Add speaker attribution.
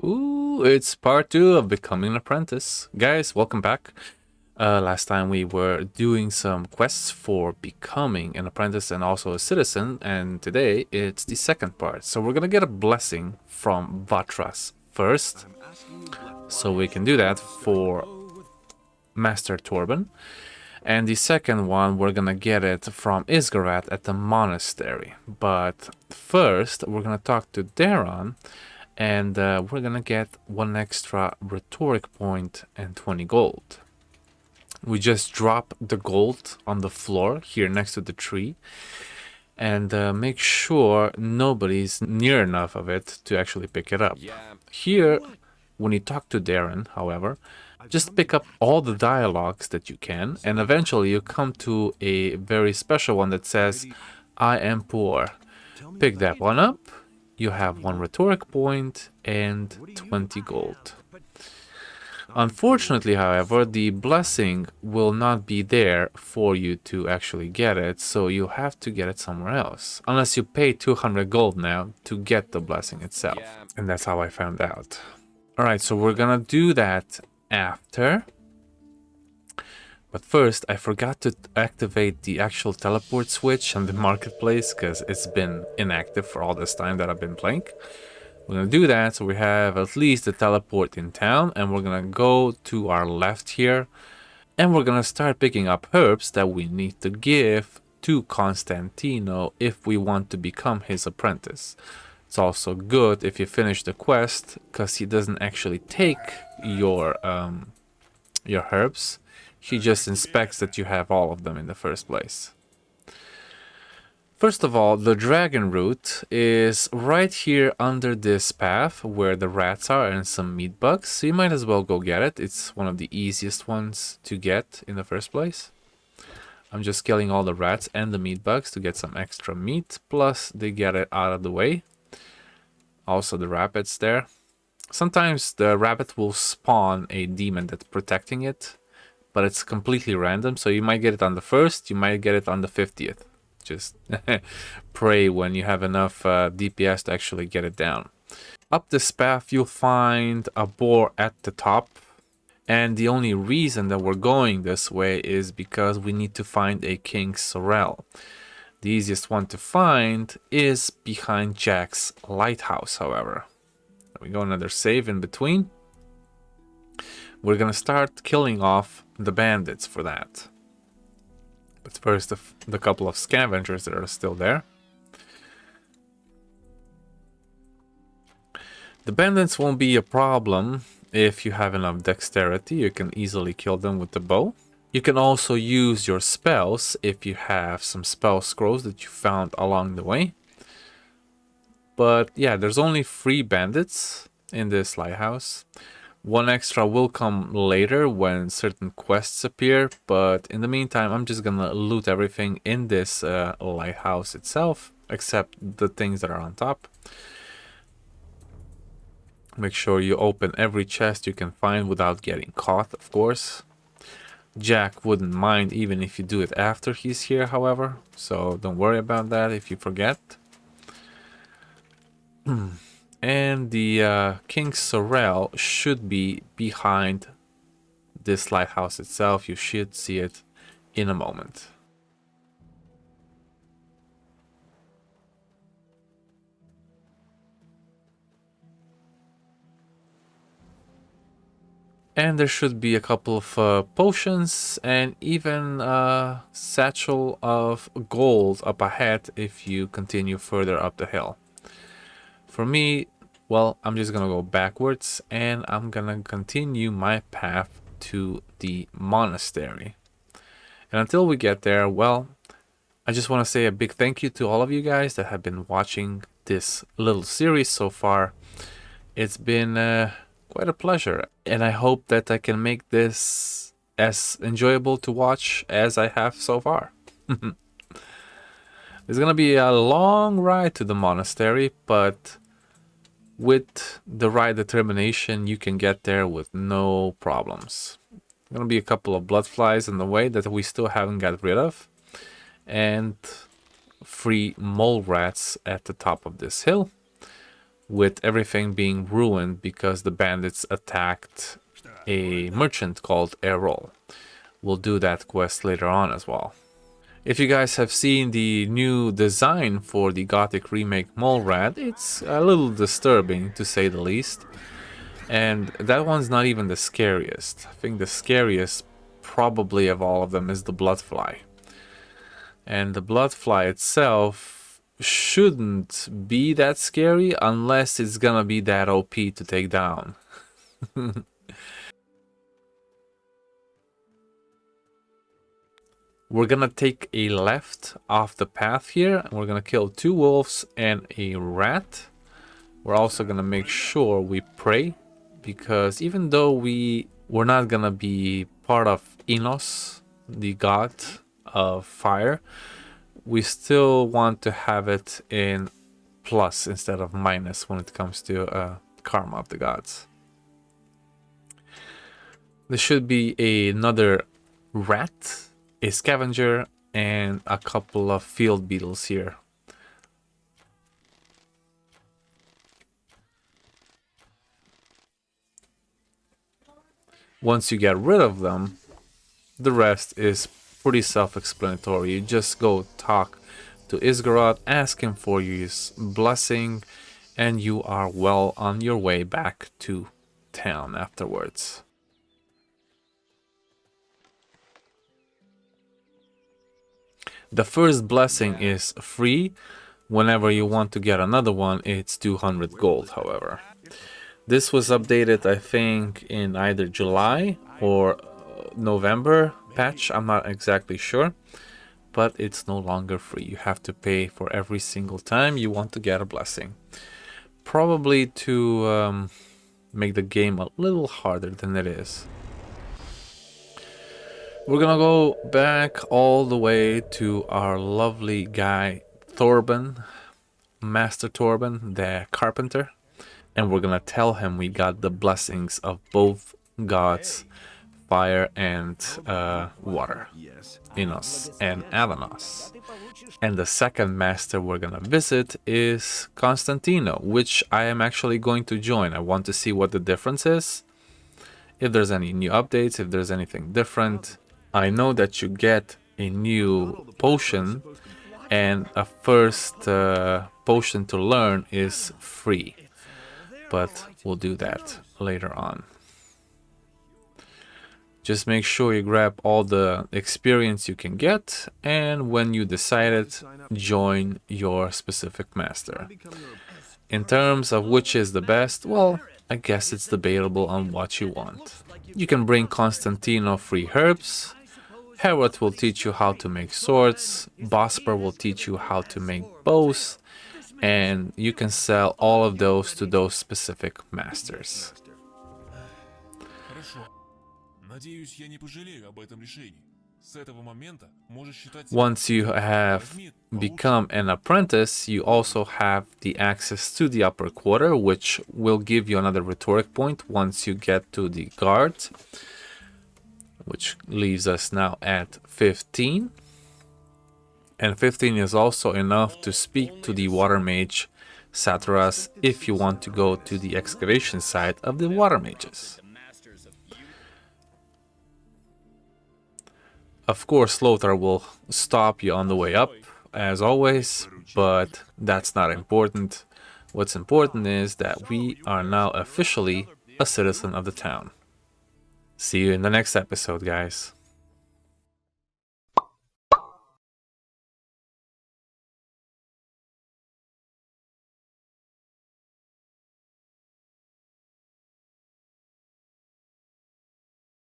Speaker 1: Ooh, it's part 2 of becoming an apprentice. Guys, welcome back. Last time we were doing some quests for becoming an apprentice and also a citizen, and today it's the second part. So we're gonna get a blessing from Vatras first, so we can do that for Master Torben. And the second one, we're gonna get it from Isgarat at the monastery. But first, we're gonna talk to Daron, and we're gonna get 1 extra rhetoric point and 20 gold. We just drop the gold on the floor here next to the tree, and make sure nobody's near enough of it to actually pick it up. Here, when you talk to Darren, however, just pick up all the dialogues that you can, and eventually you come to a very special one that says, I am poor. Pick that one up. You have 1 rhetoric point and 20 gold. Unfortunately, however, the blessing will not be there for you to actually get it, so you have to get it somewhere else. Unless you pay 200 gold now to get the blessing itself. And that's how I found out. Alright, so we're gonna do that after. But first, I forgot to activate the actual teleport switch on the marketplace because it's been inactive for all this time that I've been playing. We're going to do that so we have at least the teleport in town, and we're going to go to our left here, and we're going to start picking up herbs that we need to give to Constantino if we want to become his apprentice. It's also good if you finish the quest because he doesn't actually take your herbs. He just inspects that you have all of them in the first place. First of all, the dragon root is right here under this path where the rats are and some meat bugs, so you might as well go get it. It's one of the easiest ones to get in the first place. I'm just killing all the rats and the meat bugs to get some extra meat, plus they get it out of the way. Also the rabbits there. Sometimes the rabbit will spawn a demon that's protecting it, but it's completely random, so you might get it on the 1st, you might get it on the 50th. Just pray when you have enough DPS to actually get it down. Up this path, you'll find a boar at the top, and the only reason that we're going this way is because we need to find a King Sorrel. The easiest one to find is behind Jack's lighthouse, however. We go another save in between. We're gonna start killing off the bandits for that. But first, the couple of scavengers that are still there. The bandits won't be a problem if you have enough dexterity. You can easily kill them with the bow. You can also use your spells if you have some spell scrolls that you found along the way. But yeah, there's only 3 bandits in this lighthouse. 1 extra will come later when certain quests appear, but in the meantime, I'm just gonna loot everything in this lighthouse itself, except the things that are on top. Make sure you open every chest you can find without getting caught, of course. Jack wouldn't mind even if you do it after he's here, however, so don't worry about that if you forget. And the King Sorrel should be behind this lighthouse itself. You should see it in a moment. And there should be a couple of potions and even a satchel of gold up ahead if you continue further up the hill. For me, well, I'm just gonna go backwards and I'm gonna continue my path to the monastery. And until we get there, well, I just want to say a big thank you to all of you guys that have been watching this little series so far. It's been quite a pleasure, and I hope that I can make this as enjoyable to watch as I have so far. It's gonna be a long ride to the monastery, but with the right determination, you can get there with no problems. Gonna be a couple of blood flies in the way that we still haven't got rid of, and 3 mole rats at the top of this hill. with everything being ruined because the bandits attacked a merchant called Errol. We'll do that quest later on as well. If you guys have seen the new design for the Gothic remake Mole Rat, it's a little disturbing to say the least. And that one's not even the scariest. I think the scariest probably of all of them is the Bloodfly. And the Bloodfly itself shouldn't be that scary unless it's gonna be that OP to take down. We're gonna take a left off the path here, and we're gonna kill 2 wolves and a rat. We're also gonna make sure we pray, because even though we're not gonna be part of Enos, the god of fire, we still want to have it in plus instead of minus when it comes to karma of the gods. There should be another rat, a scavenger, and a couple of field beetles here. Once you get rid of them, the rest is pretty self-explanatory. You just go talk to Isgorod, ask him for his blessing, and you are well on your way back to town afterwards. The first blessing is free. Whenever you want to get another one, it's 200 gold, however. This was updated, I think, in either July or November patch. I'm not exactly sure. But it's no longer free. You have to pay for every single time you want to get a blessing. Probably to make the game a little harder than it is. We're gonna go back all the way to our lovely guy Thorben, Master Thorben, the carpenter, and we're gonna tell him we got the blessings of both gods, fire and water, Enos and Avanos. And the second master we're gonna visit is Constantino, which I am actually going to join. I want to see what the difference is, if there's any new updates, if there's anything different. I know that you get a new potion, and a first potion to learn is free, but we'll do that later on. Just make sure you grab all the experience you can get, and when you decide it, join your specific master. In terms of which is the best, well, I guess it's debatable on what you want. You can bring Constantino free herbs, Herod will teach you how to make swords, Bosper will teach you how to make bows, and you can sell all of those to those specific masters. Once you have become an apprentice, you also have the access to the upper quarter, which will give you another rhetoric point once you get to the guard, which leaves us now at 15. And 15 is also enough to speak to the water mage Satras if you want to go to the excavation site of the water mages. Of course, Lothar will stop you on the way up, as always, but that's not important. What's important is that we are now officially a citizen of the town. See you in the next episode, guys.